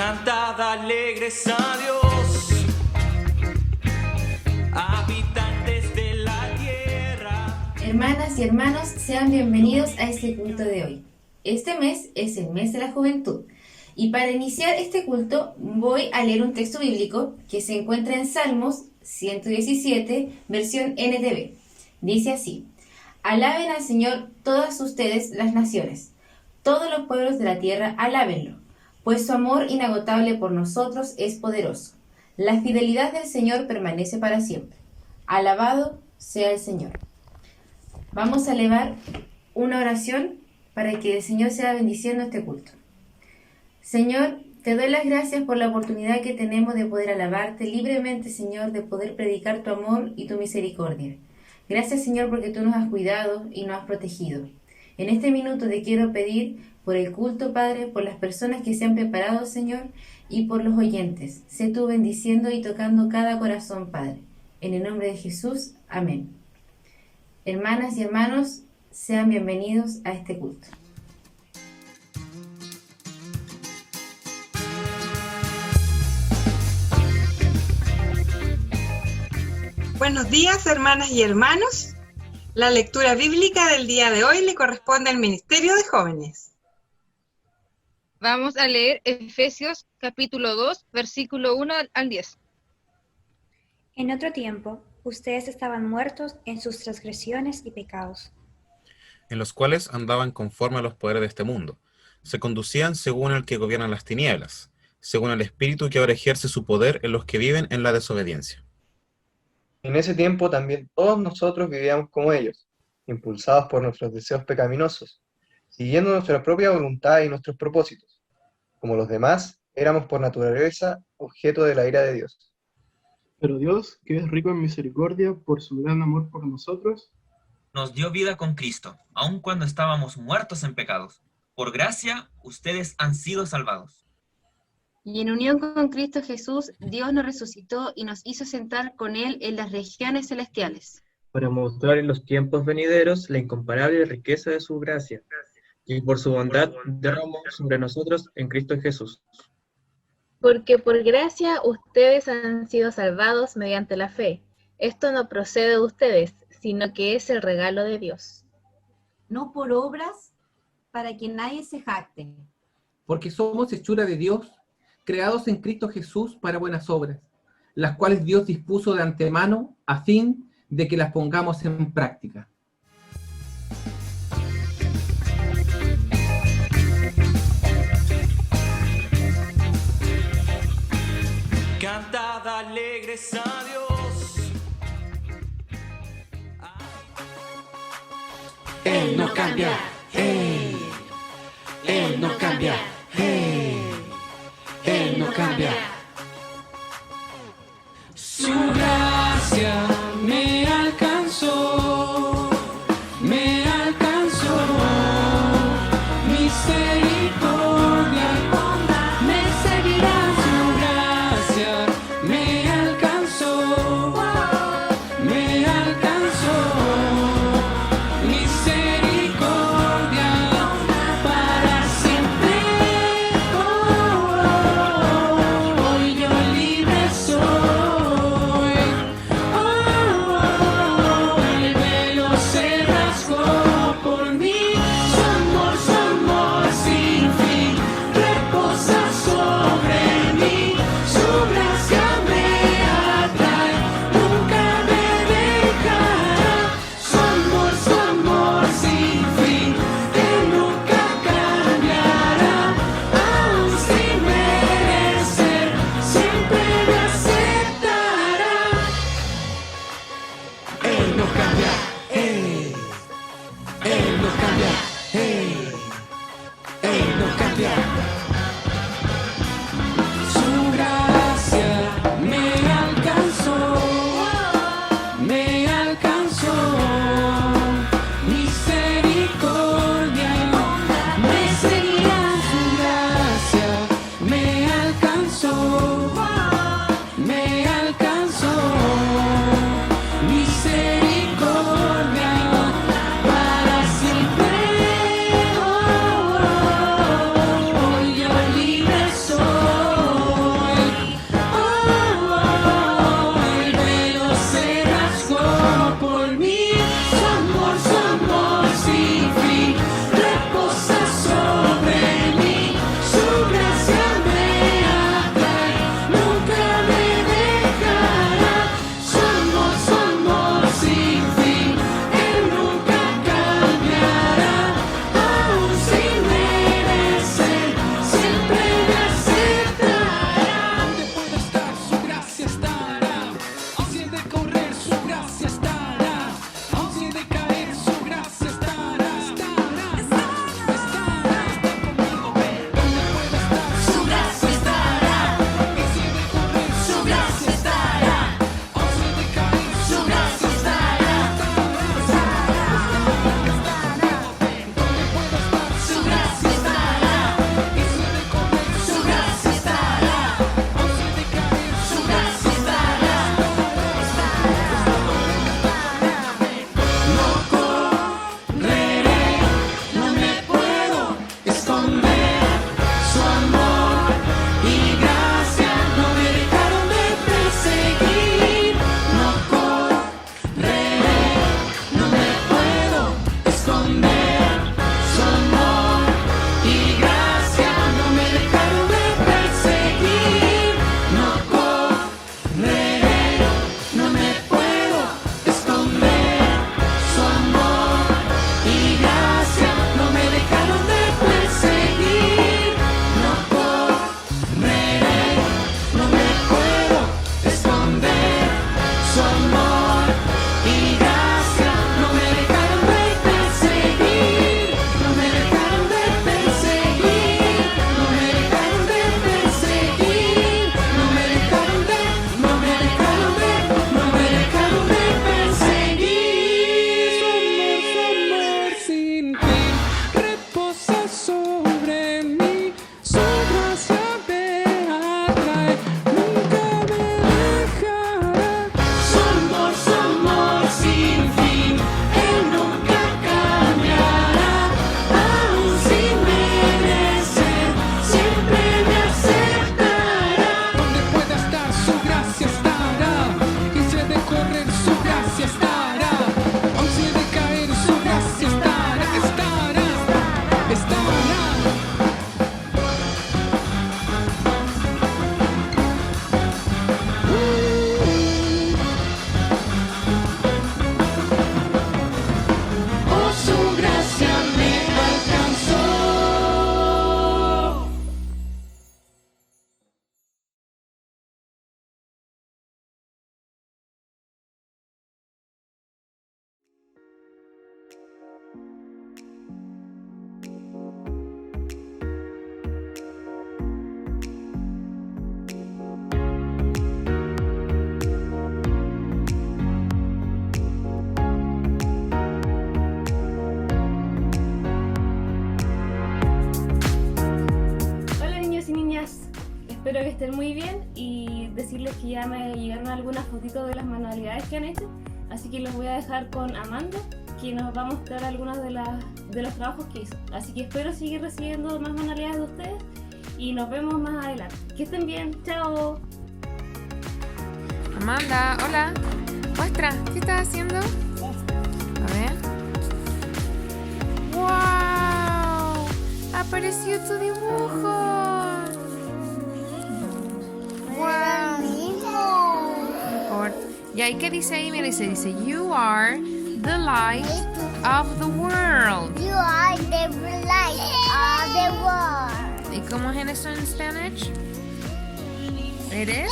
Cantad alegres a Dios, habitantes de la tierra. Hermanas y hermanos, sean bienvenidos a este culto de hoy. Este mes es el mes de la juventud y para iniciar este culto voy a leer un texto bíblico que se encuentra en Salmos 117, versión NTV. Dice así: Alaben al Señor todas ustedes las naciones, todos los pueblos de la tierra alábenlo, pues su amor inagotable por nosotros es poderoso. La fidelidad del Señor permanece para siempre. Alabado sea el Señor. Vamos a elevar una oración para que el Señor sea bendiciendo este culto. Señor, te doy las gracias por la oportunidad que tenemos de poder alabarte libremente, Señor, de poder predicar tu amor y tu misericordia. Gracias, Señor, porque tú nos has cuidado y nos has protegido. En este minuto te quiero pedir por el culto, Padre, por las personas que se han preparado, Señor, y por los oyentes. Sé tú bendiciendo y tocando cada corazón, Padre. En el nombre de Jesús, amén. Hermanas y hermanos, sean bienvenidos a este culto. Buenos días, hermanas y hermanos. La lectura bíblica del día de hoy le corresponde al Ministerio de Jóvenes. Vamos a leer Efesios capítulo 2, versículo 1 al 10. En otro tiempo, ustedes estaban muertos en sus transgresiones y pecados, en los cuales andaban conforme a los poderes de este mundo. Se conducían según el que gobierna las tinieblas, según el espíritu que ahora ejerce su poder en los que viven en la desobediencia. En ese tiempo también todos nosotros vivíamos como ellos, impulsados por nuestros deseos pecaminosos, siguiendo nuestra propia voluntad y nuestros propósitos. Como los demás, éramos por naturaleza objeto de la ira de Dios. Pero Dios, que es rico en misericordia por su gran amor por nosotros, nos dio vida con Cristo, aun cuando estábamos muertos en pecados. Por gracia, ustedes han sido salvados. Y en unión con Cristo Jesús, Dios nos resucitó y nos hizo sentar con Él en las regiones celestiales, para mostrar en los tiempos venideros la incomparable riqueza de su gracia, y por su bondad derramó sobre nosotros en Cristo Jesús. Porque por gracia ustedes han sido salvados mediante la fe. Esto no procede de ustedes, sino que es el regalo de Dios. No por obras, para que nadie se jacte. Porque somos hechura de Dios, creados en Cristo Jesús para buenas obras, las cuales Dios dispuso de antemano a fin de que las pongamos en práctica. Cantad alegres a Dios. Él no cambia, hey. Él no cambia, hey. Él no cambia. Su gracia me alcanzó, me alcanzó. Misericordia me seguirá. Su gracia me alcanzó, me alcanzó. Misericordia para siempre. Oh, oh, oh. espero que estén muy bien y decirles que ya me llegaron algunas fotitos de las manualidades que han hecho, así que los voy a dejar con Amanda, que nos va a mostrar algunos de los trabajos que hizo. Así que espero seguir recibiendo más manualidades de ustedes y nos vemos más adelante. Que estén bien, chao. Amanda, hola. Muestra, ¿qué estás haciendo? A ver. ¡Wow! Apareció tu dibujo. ¡Wow! Ya, ¿y qué dice ahí? Mira, dice, you are the light of the world. You are the light of the world. ¿Y cómo es eso en Spanish? ¿Eres?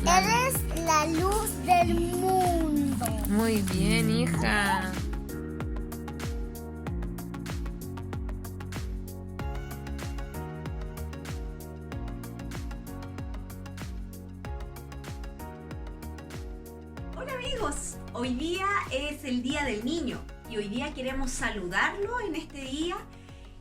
Eres la luz del mundo. Muy bien, hija. Hola amigos, hoy día es el Día del Niño y hoy día queremos saludarlo en este día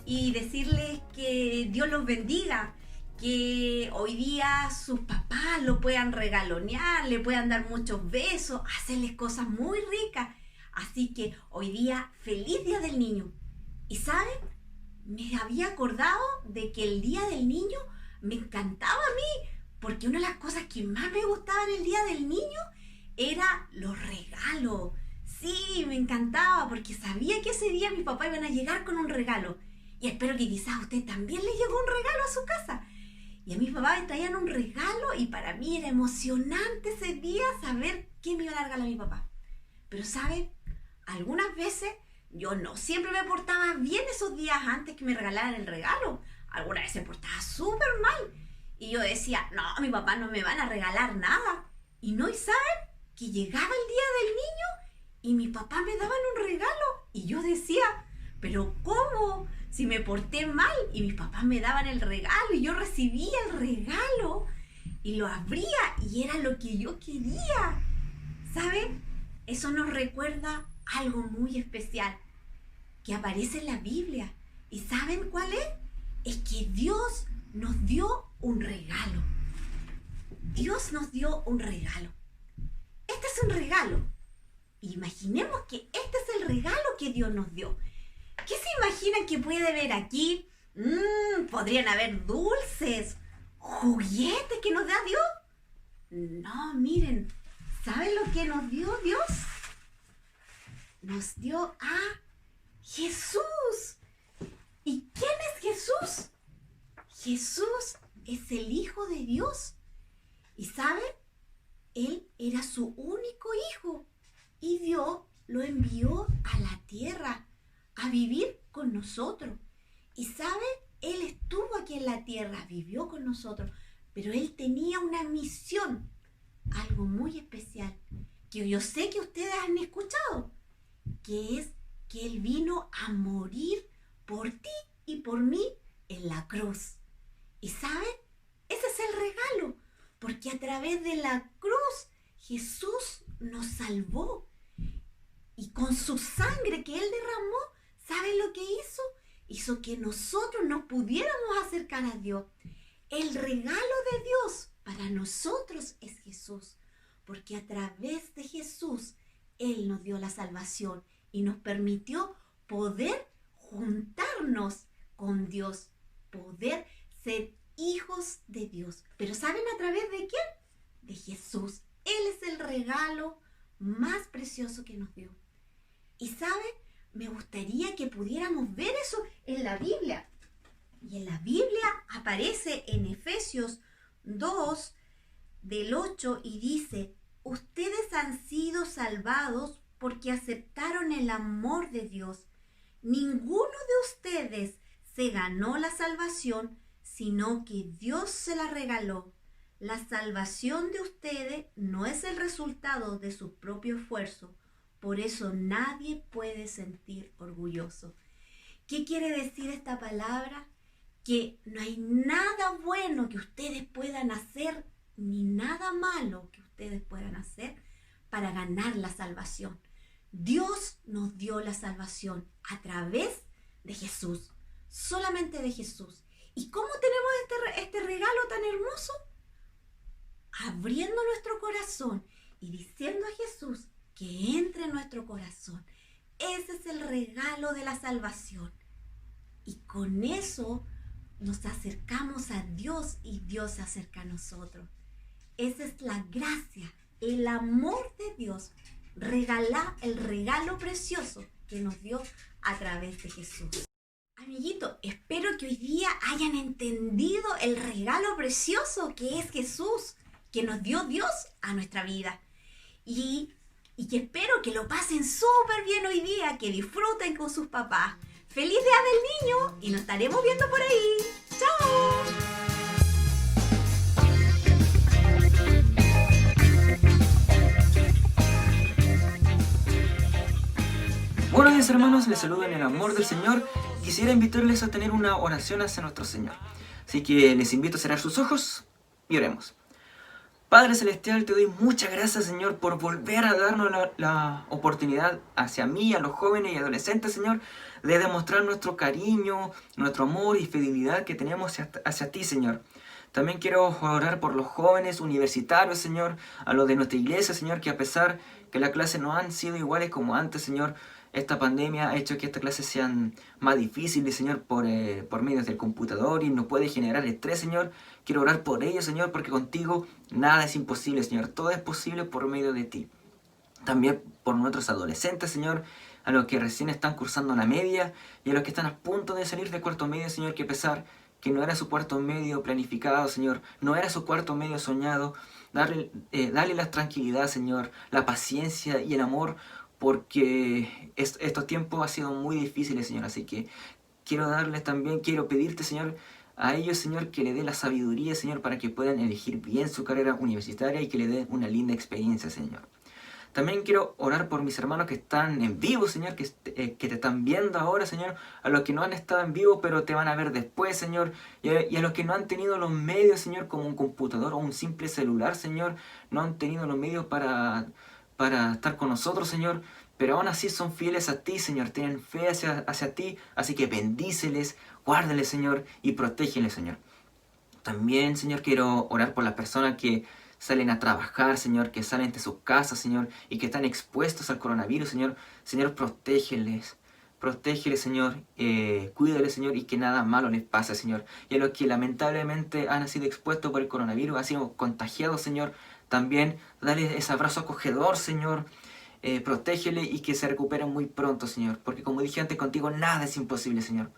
y decirles que Dios los bendiga, que hoy día sus papás lo puedan regalonear, le puedan dar muchos besos, hacerles cosas muy ricas. Así que hoy día, feliz Día del Niño. Y ¿saben? Me había acordado de que el Día del Niño me encantaba a mí, porque una de las cosas que más me gustaba en el Día del Niño era los regalos. Sí, me encantaba porque sabía que ese día mis papás iban a llegar con un regalo. Y espero que quizás a usted también le llegó un regalo a su casa. Y a mis papás me traían un regalo y para mí era emocionante ese día saber qué me iban a regalar a mi papá. Pero ¿saben? Algunas veces yo no siempre me portaba bien esos días antes que me regalaran el regalo. Algunas veces me portaba súper mal. Y yo decía, no, mi papá no me van a regalar nada. Y no, ¿y saben? Que llegaba el Día del Niño y mi papá me daban un regalo. Y yo decía, ¿pero cómo? Si me porté mal y mis papás me daban el regalo y yo recibía el regalo y lo abría y era lo que yo quería. ¿Saben? Eso nos recuerda algo muy especial que aparece en la Biblia. ¿Y saben cuál es? Es que Dios nos dio un regalo. Dios nos dio un regalo. Este es un regalo. Imaginemos que este es el regalo que Dios nos dio. ¿Qué se imaginan que puede haber aquí? Podrían haber dulces, juguetes que nos da Dios. No, miren, ¿saben lo que nos dio Dios? Nos dio a Jesús. ¿Y quién es Jesús? Jesús es el Hijo de Dios. ¿Y saben? Él era su único hijo y Dios lo envió a la tierra a vivir con nosotros. Y ¿saben? Él estuvo aquí en la tierra, vivió con nosotros, pero él tenía una misión, algo muy especial, que yo sé que ustedes han escuchado, que es que él vino a morir por ti y por mí en la cruz. ¿Y saben? Ese es el regalo, porque a través de la cruz Jesús nos salvó. Y con su sangre que él derramó, ¿saben lo que hizo? Hizo que nosotros nos pudiéramos acercar a Dios. El regalo de Dios para nosotros es Jesús, porque a través de Jesús Él nos dio la salvación y nos permitió poder juntarnos con Dios, poder ser hijos de Dios. Pero ¿saben a través de quién? De Jesús. Él es el regalo más precioso que nos dio. Y ¿saben? Me gustaría que pudiéramos ver eso en la Biblia. Y en la Biblia aparece en Efesios 2, del 8, y dice, ustedes han sido salvados porque aceptaron el amor de Dios. Ninguno de ustedes se ganó la salvación, sino que Dios se la regaló. La salvación de ustedes no es el resultado de su propio esfuerzo. Por eso nadie puede sentir orgulloso. ¿Qué quiere decir esta palabra? Que no hay nada bueno que ustedes puedan hacer, ni nada malo que ustedes puedan hacer para ganar la salvación. Dios nos dio la salvación a través de Jesús, solamente de Jesús. ¿Y cómo tenemos este regalo tan hermoso? Abriendo nuestro corazón y diciendo a Jesús que entre en nuestro corazón. Ese es el regalo de la salvación. Y con eso nos acercamos a Dios y Dios se acerca a nosotros. Esa es la gracia, el amor de Dios. El regalo precioso que nos dio a través de Jesús. Amiguito, espero que hoy día hayan entendido el regalo precioso que es Jesús, que nos dio Dios a nuestra vida. Y que espero que lo pasen súper bien hoy día, que disfruten con sus papás. ¡Feliz Día del Niño! Y nos estaremos viendo por ahí. ¡Chao! Buenos días, hermanos, les saludo en el amor del Señor. Quisiera invitarles a tener una oración hacia nuestro Señor. Así que les invito a cerrar sus ojos y oremos. Padre Celestial, te doy muchas gracias, Señor, por volver a darnos la oportunidad hacia mí, a los jóvenes y adolescentes, Señor, de demostrar nuestro cariño, nuestro amor y fidelidad que tenemos hacia ti, Señor. También quiero orar por los jóvenes universitarios, Señor, a los de nuestra iglesia, Señor, que a pesar que las clases no han sido iguales como antes, Señor, esta pandemia ha hecho que estas clases sean más difíciles, Señor, por medio del computador y nos puede generar estrés, Señor. Quiero orar por ellos, Señor, porque contigo nada es imposible, Señor. Todo es posible por medio de ti. También por nuestros adolescentes, Señor, a los que recién están cursando la media y a los que están a punto de salir de cuarto medio, Señor, que a pesar que no era su cuarto medio planificado, Señor, no era su cuarto medio soñado, darle la tranquilidad, Señor, la paciencia y el amor, porque estos tiempos han sido muy difíciles, Señor. Así que quiero pedirte, Señor, a ellos, Señor, que le dé la sabiduría, Señor, para que puedan elegir bien su carrera universitaria y que le dé una linda experiencia, Señor. También quiero orar por mis hermanos que están en vivo, Señor, que te están viendo ahora, Señor, a los que no han estado en vivo, pero te van a ver después, Señor, y a los que no han tenido los medios, Señor, como un computador o un simple celular, Señor, no han tenido los medios para estar con nosotros, Señor, pero aún así son fieles a ti, Señor, tienen fe hacia ti, así que bendíceles, guárdeles, Señor, y protégeles, Señor. También, Señor, quiero orar por las personas que salen a trabajar, Señor, que salen de sus casas, Señor, y que están expuestos al coronavirus, Señor. Señor, protégeles, Señor, cuídales, Señor, y que nada malo les pase, Señor. Y a los que lamentablemente han sido expuestos por el coronavirus, han sido contagiados, Señor, también dale ese abrazo acogedor, Señor. Protégele y que se recuperen muy pronto, Señor, porque como dije antes, contigo nada es imposible, Señor.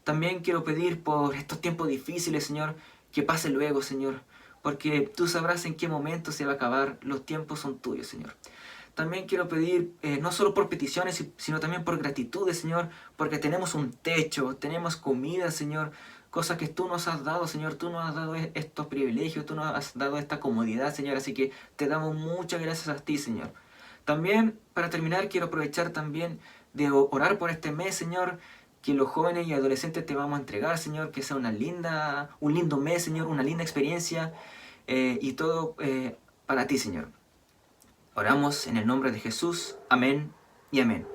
También quiero pedir por estos tiempos difíciles, Señor, que pase luego, Señor, porque tú sabrás en qué momento se va a acabar, los tiempos son tuyos, Señor. También quiero pedir, no solo por peticiones, sino también por gratitudes, Señor, porque tenemos un techo, tenemos comida, Señor, cosas que tú nos has dado, Señor. Tú nos has dado estos privilegios, tú nos has dado esta comodidad, Señor, así que te damos muchas gracias a ti, Señor. También, para terminar, quiero aprovechar también de orar por este mes, Señor, que los jóvenes y adolescentes te vamos a entregar, Señor, que sea un lindo mes, Señor, una linda experiencia, y todo para ti, Señor. Oramos en el nombre de Jesús. Amén y amén.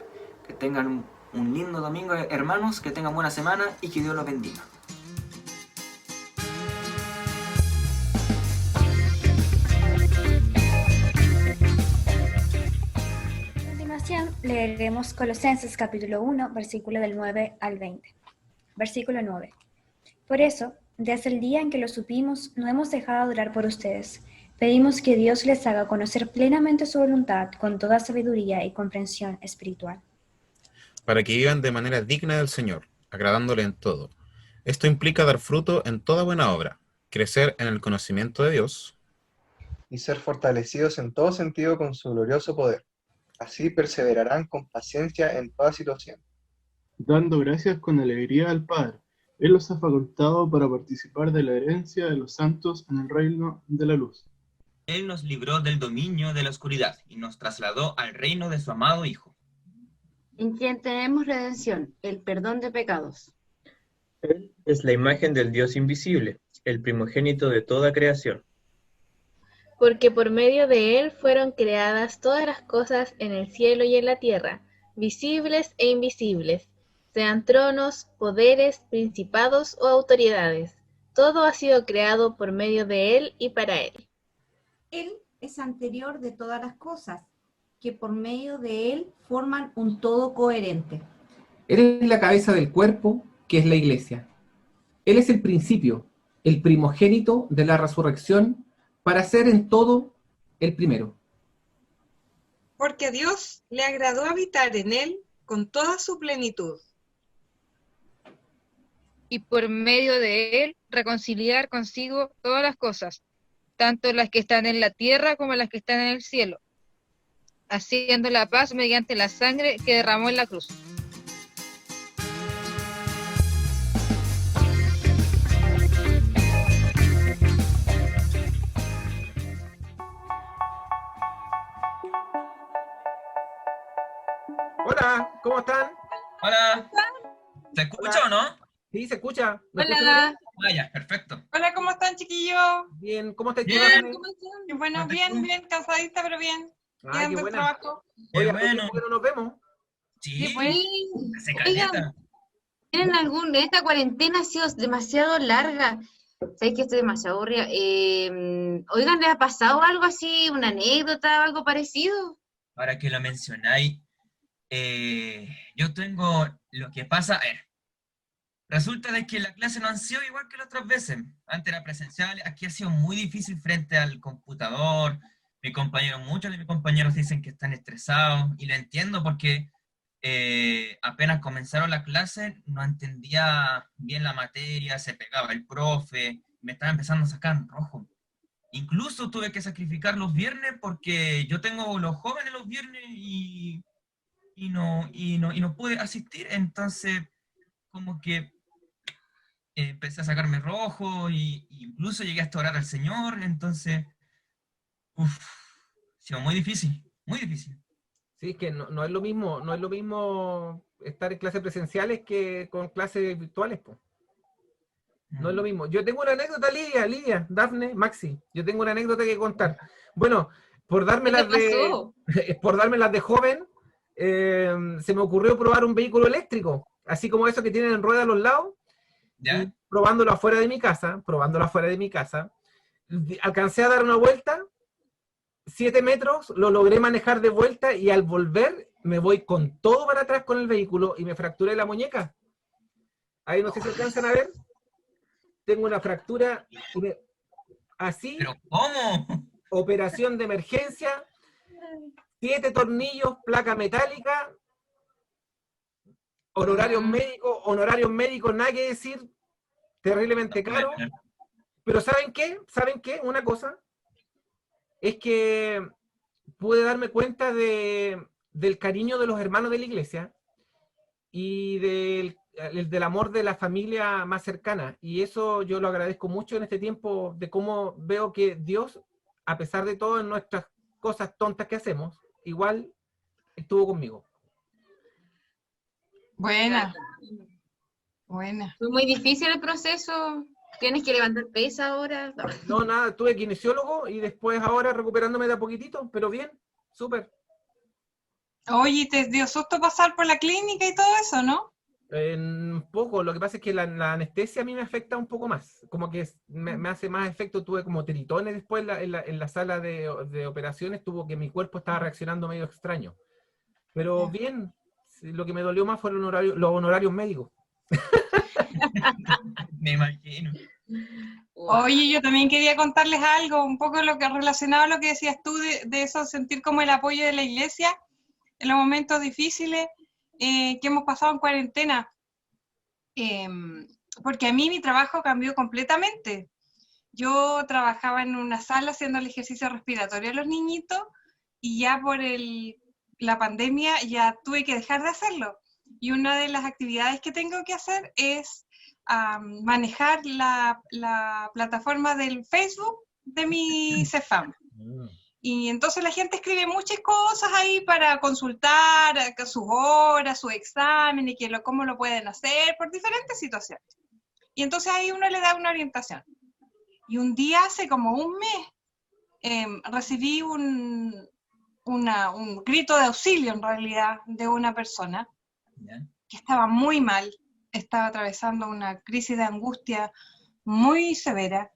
Que tengan un lindo domingo, hermanos, que tengan buena semana y que Dios los bendiga. A continuación, leeremos Colosenses capítulo 1, versículo del 9 al 20. Versículo 9. Por eso, desde el día en que lo supimos, no hemos dejado de orar por ustedes. Pedimos que Dios les haga conocer plenamente su voluntad con toda sabiduría y comprensión espiritual. Para que vivan de manera digna del Señor, agradándole en todo. Esto implica dar fruto en toda buena obra, crecer en el conocimiento de Dios y ser fortalecidos en todo sentido con su glorioso poder. Así perseverarán con paciencia en toda situación, dando gracias con alegría al Padre. Él los ha facultado para participar de la herencia de los santos en el reino de la luz. Él nos libró del dominio de la oscuridad y nos trasladó al reino de su amado Hijo, en quien tenemos redención, el perdón de pecados. Él es la imagen del Dios invisible, el primogénito de toda creación. Porque por medio de él fueron creadas todas las cosas en el cielo y en la tierra, visibles e invisibles, sean tronos, poderes, principados o autoridades. Todo ha sido creado por medio de Él y para Él. Él es anterior de todas las cosas, que por medio de Él forman un todo coherente. Él es la cabeza del cuerpo, que es la iglesia. Él es el principio, el primogénito de la resurrección, para ser en todo el primero. Porque a Dios le agradó habitar en él con toda su plenitud. Y por medio de Él reconciliar consigo todas las cosas, tanto las que están en la tierra como las que están en el cielo, haciendo la paz mediante la sangre que derramó en la cruz. Hola, ¿cómo están? Hola. ¿Se escucha o no? Sí, se escucha. ¿Me Hola. escuchan Ah, ya, perfecto. Hola, ¿cómo están, chiquillos? bien? Bien, ¿cómo estás? Bien. Dafne? Qué bueno, bien, cansadita, pero bien. Ah, Llegando qué al buena. trabajo. Oye, Qué ¿hace bueno. tiempo que no nos vemos? Sí, pues. hace Oigan, caleta. ¿tienen algún? Esta cuarentena ha sido demasiado larga. Sabéis que estoy demasiado aburrida. Oigan, ¿les ha pasado algo así, una anécdota o algo parecido? Ahora que lo mencionáis, yo tengo lo que pasa. Resulta de que la clase no han sido igual que las otras veces. Antes era presencial, aquí ha sido muy difícil frente al computador. Muchos de mis compañeros dicen que están estresados, y lo entiendo porque apenas comenzaron la clase, no entendía bien la materia, se pegaba el profe, me estaba empezando a sacar en rojo. Incluso tuve que sacrificar los viernes porque yo tengo los jóvenes los viernes y no pude asistir, entonces como que empecé a sacarme rojo y incluso llegué hasta orar al Señor, entonces, ha sido muy difícil, muy difícil. Sí, es que no es lo mismo estar en clases presenciales que con clases virtuales, po. No es lo mismo. Yo tengo una anécdota, Lidia, Dafne, Maxi. Yo tengo una anécdota que contar. Bueno, por dármelas por dármelas de joven, se me ocurrió probar un vehículo eléctrico, así como esos que tienen ruedas a los lados. ¿Ya? Y probándolo afuera de mi casa, alcancé a dar una vuelta, 7 metros, lo logré manejar de vuelta y al volver me voy con todo para atrás con el vehículo y me fracturé la muñeca. Ahí no sé si alcanzan a ver. Tengo una fractura así. ¿Pero cómo? Operación de emergencia, 7 tornillos, placa metálica, honorarios médicos, nada que decir, terriblemente caro. Pero ¿saben qué? Una cosa es que pude darme cuenta del cariño de los hermanos de la iglesia y del amor de la familia más cercana. Y eso yo lo agradezco mucho en este tiempo, de cómo veo que Dios, a pesar de todo en nuestras cosas tontas que hacemos, igual estuvo conmigo. Buena. Fue muy difícil el proceso. ¿Tienes que levantar pesa ahora? No, nada, tuve kinesiólogo y después ahora recuperándome de a poquitito, pero bien, súper. Oye, ¿te dio susto pasar por la clínica y todo eso, no? Un poco, lo que pasa es que la anestesia a mí me afecta un poco más, como que me hace más efecto. Tuve como tiritones después en la sala de operaciones, tuvo que mi cuerpo estaba reaccionando medio extraño. Pero bien, lo que me dolió más fueron los honorarios médicos. Me imagino. Oye, yo también quería contarles algo, un poco lo que relacionado a lo que decías tú, de eso, sentir como el apoyo de la iglesia en los momentos difíciles que hemos pasado en cuarentena. Porque a mí mi trabajo cambió completamente. Yo trabajaba en una sala haciendo el ejercicio respiratorio a los niñitos y ya por la pandemia ya tuve que dejar de hacerlo. Y una de las actividades que tengo que hacer es manejar la plataforma del Facebook de mi CEFAM. Y entonces la gente escribe muchas cosas ahí para consultar sus horas, sus exámenes, cómo lo pueden hacer, por diferentes situaciones. Y entonces ahí uno le da una orientación. Y un día, hace como un mes, recibí un grito de auxilio, en realidad, de una persona que estaba muy mal, estaba atravesando una crisis de angustia muy severa,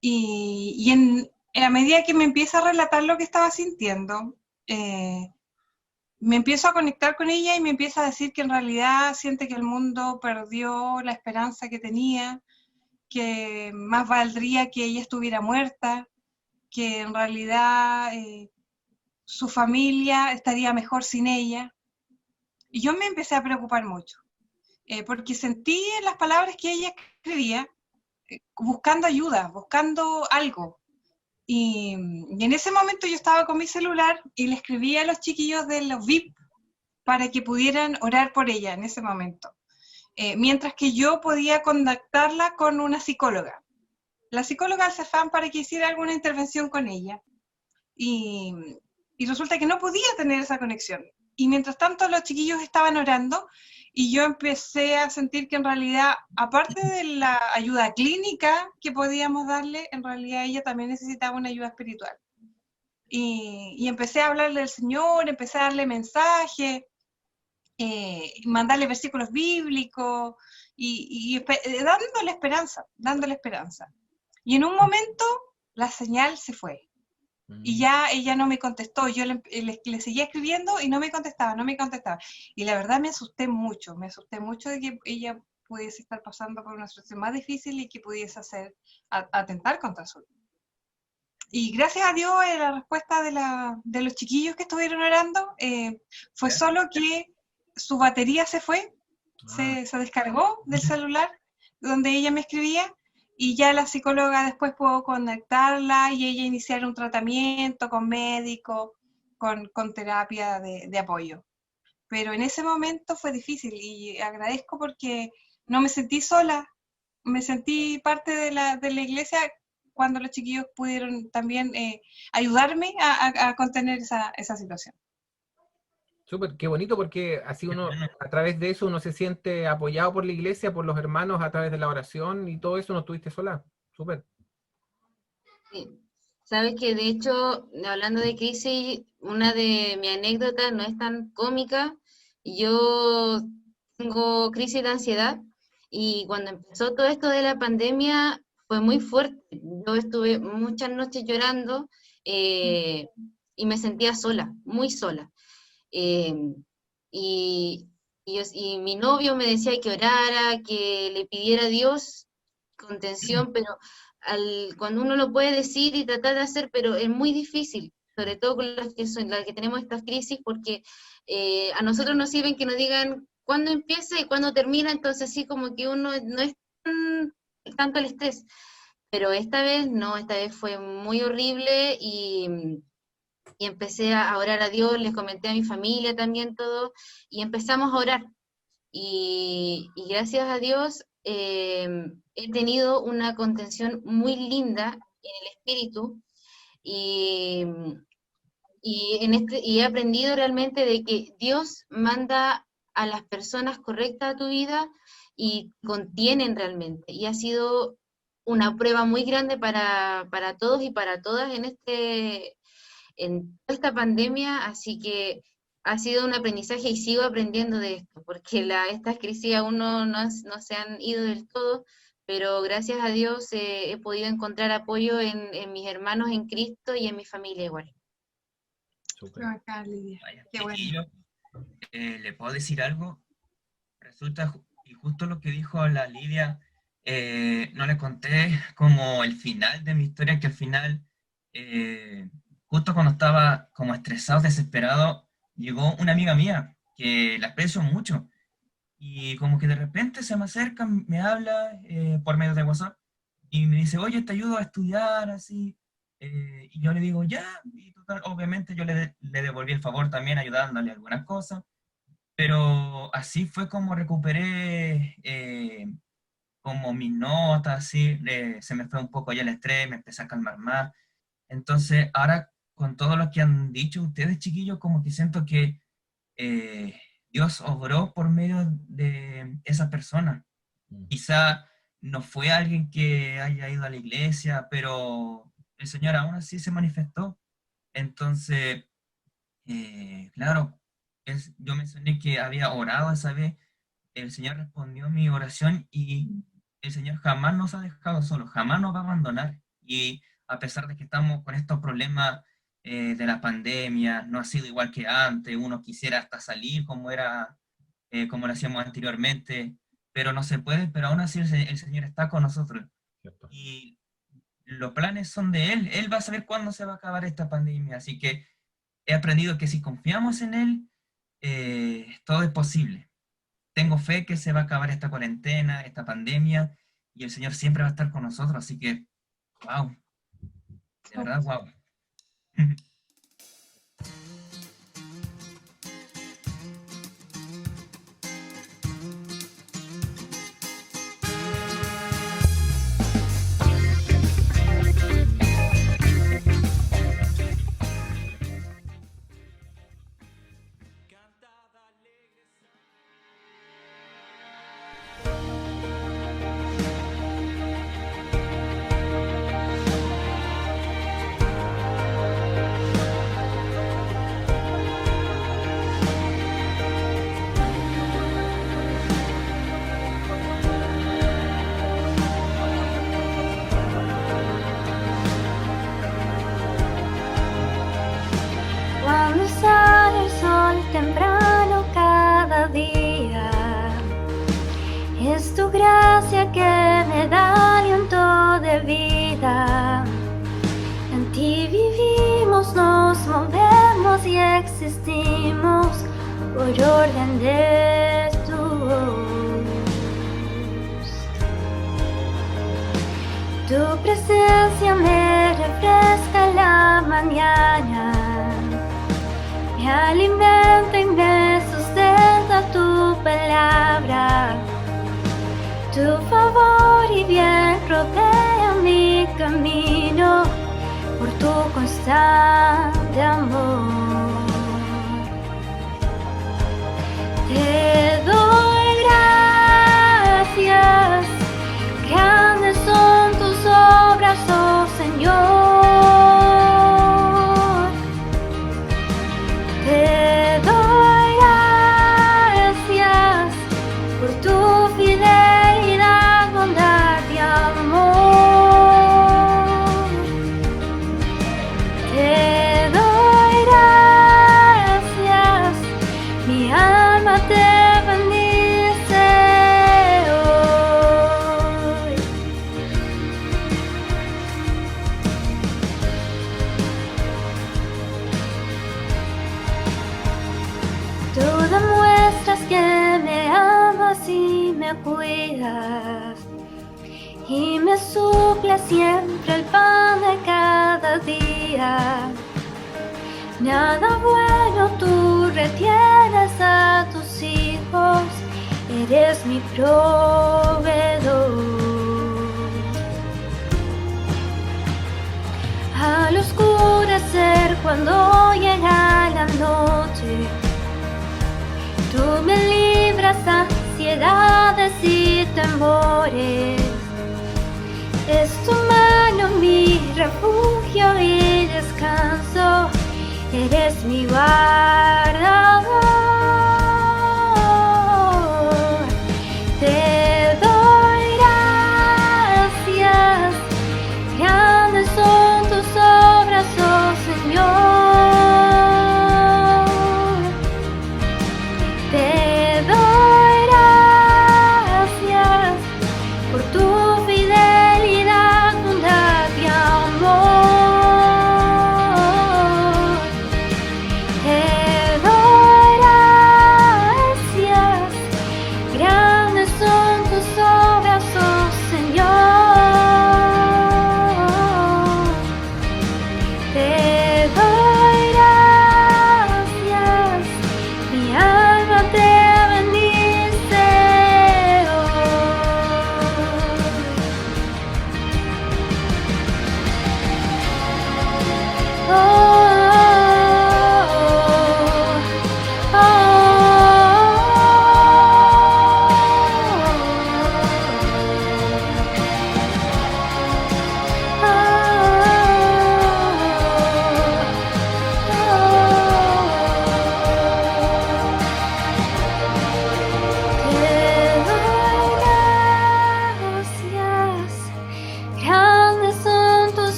y en la medida que me empieza a relatar lo que estaba sintiendo, me empiezo a conectar con ella y me empieza a decir que en realidad siente que el mundo perdió la esperanza que tenía, que más valdría que ella estuviera muerta, que en realidad su familia estaría mejor sin ella. Y yo me empecé a preocupar mucho, porque sentí en las palabras que ella escribía, buscando ayuda, buscando algo. Y en ese momento yo estaba con mi celular y le escribí a los chiquillos de los VIP para que pudieran orar por ella en ese momento. Mientras que yo podía contactarla con una psicóloga. La psicóloga al Cefam para que hiciera alguna intervención con ella. Y resulta que no podía tener esa conexión. Y mientras tanto los chiquillos estaban orando y yo empecé a sentir que en realidad, aparte de la ayuda clínica que podíamos darle, en realidad ella también necesitaba una ayuda espiritual. Y empecé a hablarle del Señor, empecé a darle mensajes, mandarle versículos bíblicos y dándole esperanza. Y en un momento la señal se fue. Y ya ella no me contestó, yo le seguía escribiendo y no me contestaba. Y la verdad me asusté mucho de que ella pudiese estar pasando por una situación más difícil y que pudiese atentar contra su vida. Y gracias a Dios la respuesta de los chiquillos que estuvieron orando fue solo que su batería se fue, se descargó del celular donde ella me escribía, y ya la psicóloga después pudo conectarla y ella iniciar un tratamiento con médico, con terapia de apoyo. Pero en ese momento fue difícil y agradezco porque no me sentí sola, me sentí parte de la iglesia cuando los chiquillos pudieron también ayudarme a contener esa situación. Súper, qué bonito, porque así uno, a través de eso, uno se siente apoyado por la iglesia, por los hermanos, a través de la oración, y todo eso no estuviste sola. Súper. Sí. Sabes que de hecho, hablando de crisis, una de mis anécdotas no es tan cómica. Yo tengo crisis de ansiedad y cuando empezó todo esto de la pandemia fue muy fuerte. Yo estuve muchas noches llorando y me sentía sola, muy sola. Y mi novio me decía que orara, que le pidiera a Dios contención, pero cuando uno lo puede decir y tratar de hacer, pero es muy difícil, sobre todo con las que tenemos estas crisis, porque a nosotros nos sirven que nos digan cuándo empieza y cuándo termina, entonces sí, como que uno no es tanto el estrés, pero esta vez no, esta vez fue muy horrible y empecé a orar a Dios, les comenté a mi familia también todo, y empezamos a orar. Y gracias a Dios he tenido una contención muy linda en el espíritu y he aprendido realmente de que Dios manda a las personas correctas a tu vida y contienen realmente. Y ha sido una prueba muy grande para todos y para todas en esta pandemia, así que ha sido un aprendizaje y sigo aprendiendo de esto, porque estas crisis aún no se han ido del todo, pero gracias a Dios he podido encontrar apoyo en mis hermanos en Cristo y en mi familia igual. Acá, Lidia. Qué bueno. ¿Le puedo decir algo? Resulta, y justo lo que dijo la Lidia, no le conté como el final de mi historia, que al final, justo cuando estaba como estresado, desesperado, llegó una amiga mía, que la aprecio mucho, y como que de repente se me acerca, me habla por medio de WhatsApp, y me dice, oye, te ayudo a estudiar, así, y yo le digo, ya, y total, obviamente yo le devolví el favor también ayudándole algunas cosas, pero así fue como recuperé como mis notas, así, se me fue un poco ya el estrés, me empecé a calmar más. Entonces, ahora con todo lo que han dicho ustedes, chiquillos, como que siento que Dios obró por medio de esa persona. Quizá no fue alguien que haya ido a la iglesia, pero el Señor aún así se manifestó. Entonces, claro, yo mencioné que había orado esa vez, el Señor respondió mi oración y el Señor jamás nos ha dejado solos, jamás nos va a abandonar. Y a pesar de que estamos con estos problemas de la pandemia, no ha sido igual que antes, uno quisiera hasta salir como lo hacíamos anteriormente, pero no se puede, pero aún así el Señor está con nosotros. Cierto. Y los planes son de Él va a saber cuándo se va a acabar esta pandemia, así que he aprendido que si confiamos en Él, todo es posible. Tengo fe que se va a acabar esta cuarentena, esta pandemia, y el Señor siempre va a estar con nosotros, así que, wow, de verdad, wow. Cuando sale el sol temprano cada día, es tu gracia que me da aliento de vida. En ti vivimos, nos movemos y existimos por orden de tu voz. Tu presencia me refresca en la mañana, me alimenta y me sustenta tu palabra. Tu favor y bien rodea mi camino por tu constante amor. Te doy gracias, grandes son tus obras, oh Señor. Te doy gracias por tu fidelidad, bondad y amor. Te doy gracias, mi alma te bendice hoy. Tú demuestras que me amas y me cuidas, y me suples siempre el pan de cada día. Nada bueno tú retienes a tus hijos, eres mi proveedor. Al oscurecer cuando llega la noche, tú me libras ansiedades y temores. Es tu mano mi refugio y descanso, eres mi guardador. Te doy gracias, grandes son tus obras, oh Señor. Te doy gracias por tu fidelidad, bondad y amor. Te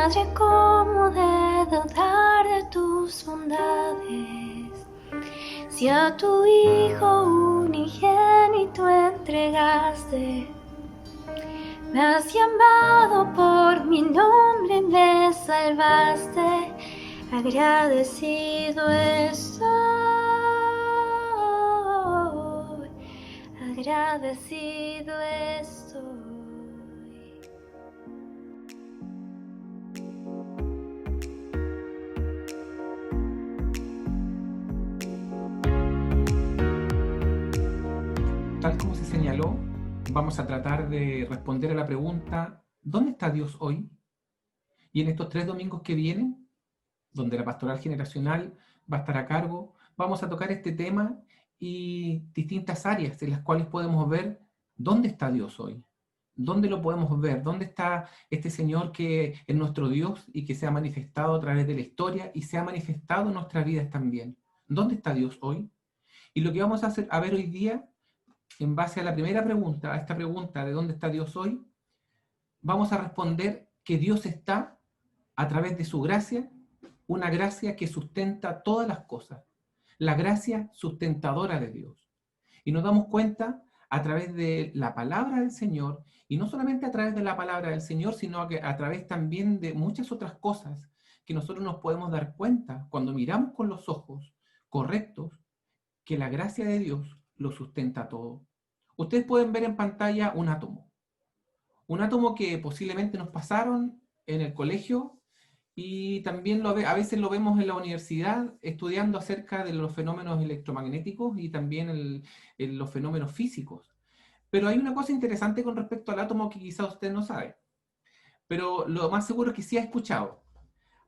Madre, ¿cómo de dudar de tus bondades? Si a tu Hijo unigénito entregaste, me has llamado por mi nombre, me salvaste, agradecido estoy, agradecido estoy. Tal como se señaló, vamos a tratar de responder a la pregunta, ¿dónde está Dios hoy? Y en estos 3 domingos que vienen, donde la pastoral generacional va a estar a cargo, vamos a tocar este tema y distintas áreas en las cuales podemos ver dónde está Dios hoy. ¿Dónde lo podemos ver? ¿Dónde está este Señor que es nuestro Dios y que se ha manifestado a través de la historia y se ha manifestado en nuestras vidas también? ¿Dónde está Dios hoy? Y lo que vamos a ver hoy día, en base a la primera pregunta, a esta pregunta de ¿dónde está Dios hoy?, vamos a responder que Dios está a través de su gracia, una gracia que sustenta todas las cosas, la gracia sustentadora de Dios. Y nos damos cuenta a través de la palabra del Señor, y no solamente a través de la palabra del Señor, sino que a través también de muchas otras cosas que nosotros nos podemos dar cuenta cuando miramos con los ojos correctos, que la gracia de Dios lo sustenta todo. Ustedes pueden ver en pantalla un átomo que posiblemente nos pasaron en el colegio y también a veces lo vemos en la universidad estudiando acerca de los fenómenos electromagnéticos y también los fenómenos físicos. Pero hay una cosa interesante con respecto al átomo que quizá usted no sabe, pero lo más seguro es que sí ha escuchado.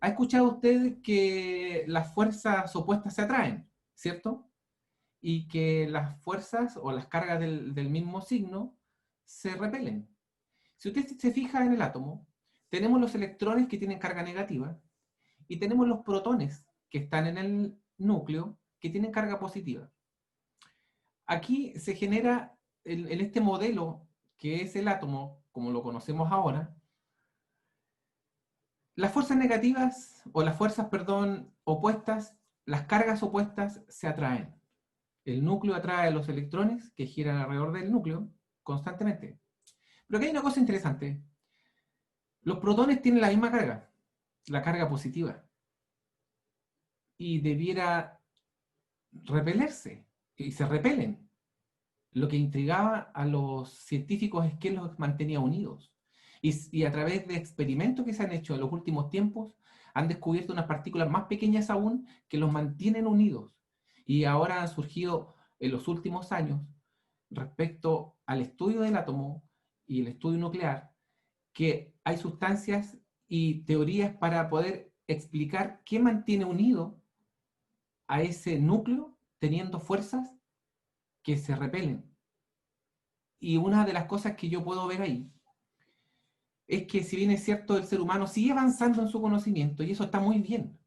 ¿Ha escuchado usted que las fuerzas opuestas se atraen, cierto? Y que las fuerzas o las cargas del mismo signo se repelen. Si usted se fija en el átomo, tenemos los electrones que tienen carga negativa y tenemos los protones que están en el núcleo que tienen carga positiva. Aquí se genera, en este modelo que es el átomo, como lo conocemos ahora, las fuerzas negativas, o las fuerzas, perdón, opuestas, las cargas opuestas se atraen. El núcleo atrae a los electrones que giran alrededor del núcleo constantemente. Pero aquí hay una cosa interesante. Los protones tienen la misma carga, la carga positiva. Y debiera repelerse, y se repelen. Lo que intrigaba a los científicos es que los mantenía unidos. Y a través de experimentos que se han hecho en los últimos tiempos, han descubierto unas partículas más pequeñas aún que los mantienen unidos. Y ahora han surgido en los últimos años, respecto al estudio del átomo y el estudio nuclear, que hay sustancias y teorías para poder explicar qué mantiene unido a ese núcleo teniendo fuerzas que se repelen. Y una de las cosas que yo puedo ver ahí es que, si bien es cierto, el ser humano sigue avanzando en su conocimiento, y eso está muy bien.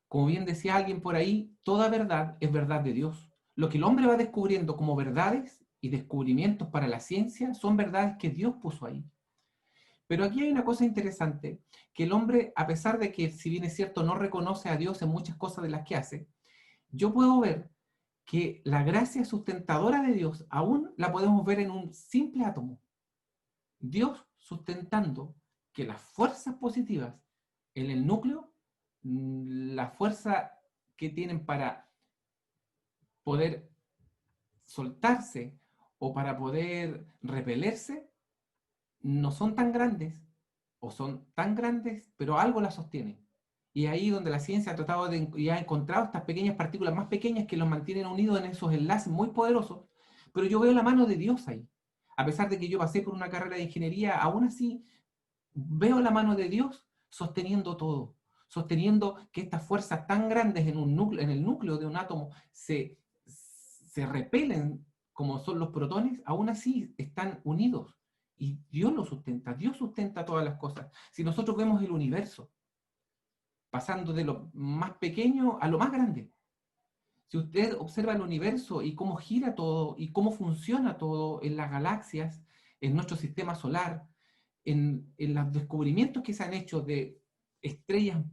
Como bien decía alguien por ahí, toda verdad es verdad de Dios. Lo que el hombre va descubriendo como verdades y descubrimientos para la ciencia son verdades que Dios puso ahí. Pero aquí hay una cosa interesante, que el hombre, a pesar de que, si bien es cierto, no reconoce a Dios en muchas cosas de las que hace, yo puedo ver que la gracia sustentadora de Dios aún la podemos ver en un simple átomo. Dios sustentando que las fuerzas positivas en el núcleo, la fuerza que tienen para poder soltarse o para poder repelerse, no son tan grandes, o son tan grandes, pero algo las sostiene. Y ahí donde la ciencia ha tratado de, y ha encontrado estas pequeñas partículas más pequeñas que los mantienen unidos en esos enlaces muy poderosos, pero yo veo la mano de Dios ahí. A pesar de que yo pasé por una carrera de ingeniería, aún así veo la mano de Dios sosteniendo todo, sosteniendo que estas fuerzas tan grandes en el núcleo de un átomo se repelen como son los protones, aún así están unidos. Y Dios lo sustenta, Dios sustenta todas las cosas. Si nosotros vemos el universo, pasando de lo más pequeño a lo más grande, si usted observa el universo y cómo gira todo y cómo funciona todo en las galaxias, en nuestro sistema solar, en los descubrimientos que se han hecho de estrellas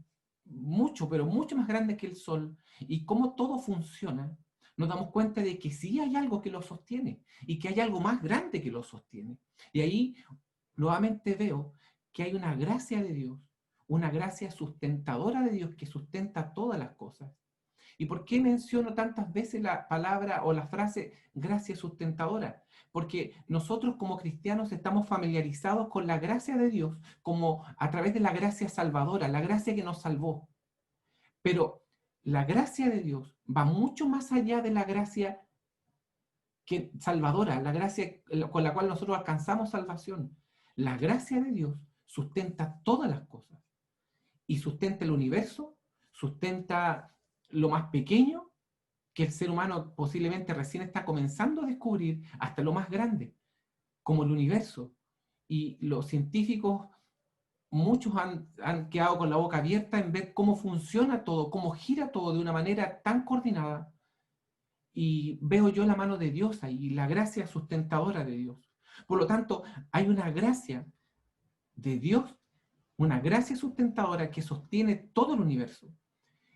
mucho, pero mucho más grandes que el Sol, y cómo todo funciona, nos damos cuenta de que sí hay algo que lo sostiene, y que hay algo más grande que lo sostiene. Y ahí nuevamente veo que hay una gracia de Dios, una gracia sustentadora de Dios que sustenta todas las cosas. ¿Y por qué menciono tantas veces la palabra o la frase gracia sustentadora? Porque nosotros como cristianos estamos familiarizados con la gracia de Dios como a través de la gracia salvadora, la gracia que nos salvó. Pero la gracia de Dios va mucho más allá de la gracia salvadora, la gracia con la cual nosotros alcanzamos salvación. La gracia de Dios sustenta todas las cosas. Y sustenta el universo, sustenta lo más pequeño que el ser humano posiblemente recién está comenzando a descubrir, hasta lo más grande, como el universo. Y los científicos, muchos han quedado con la boca abierta en ver cómo funciona todo, cómo gira todo de una manera tan coordinada. Y veo yo la mano de Dios ahí, la gracia sustentadora de Dios. Por lo tanto, hay una gracia de Dios, una gracia sustentadora que sostiene todo el universo.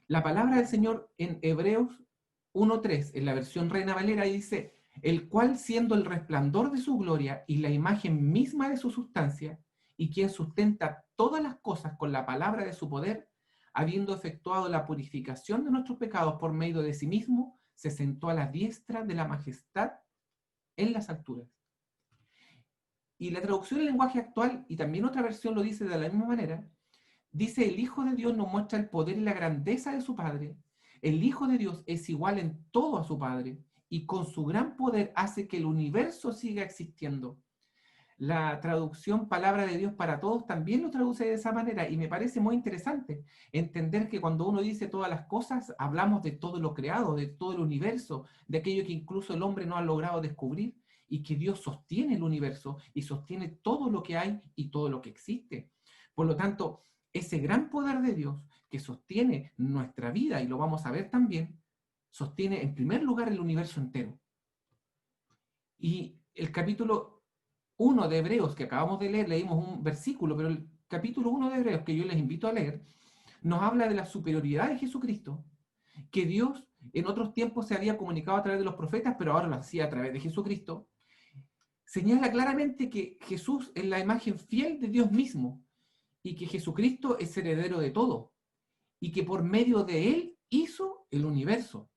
La palabra del Señor en Hebreos 1:3, en la versión Reina Valera, dice, el cual siendo el resplandor de su gloria y la imagen misma de su sustancia, y quien sustenta todas las cosas con la palabra de su poder, habiendo efectuado la purificación de nuestros pecados por medio de sí mismo, se sentó a la diestra de la majestad en las alturas. Y la traducción del lenguaje actual, y también otra versión lo dice de la misma manera, dice, el Hijo de Dios nos muestra el poder y la grandeza de su Padre. El Hijo de Dios es igual en todo a su Padre, y con su gran poder hace que el universo siga existiendo. La traducción Palabra de Dios para Todos también lo traduce de esa manera, y me parece muy interesante entender que cuando uno dice todas las cosas, hablamos de todo lo creado, de todo el universo, de aquello que incluso el hombre no ha logrado descubrir, y que Dios sostiene el universo, y sostiene todo lo que hay y todo lo que existe. Por lo tanto, ese gran poder de Dios que sostiene nuestra vida, y lo vamos a ver también, sostiene en primer lugar el universo entero. Y el capítulo 1 de Hebreos que acabamos de leer, leímos un versículo, pero el capítulo 1 de Hebreos que yo les invito a leer, nos habla de la superioridad de Jesucristo, que Dios en otros tiempos se había comunicado a través de los profetas, pero ahora lo hacía a través de Jesucristo. Señala claramente que Jesús es la imagen fiel de Dios mismo, y que Jesucristo es heredero de todo, y que por medio de Él hizo el universo.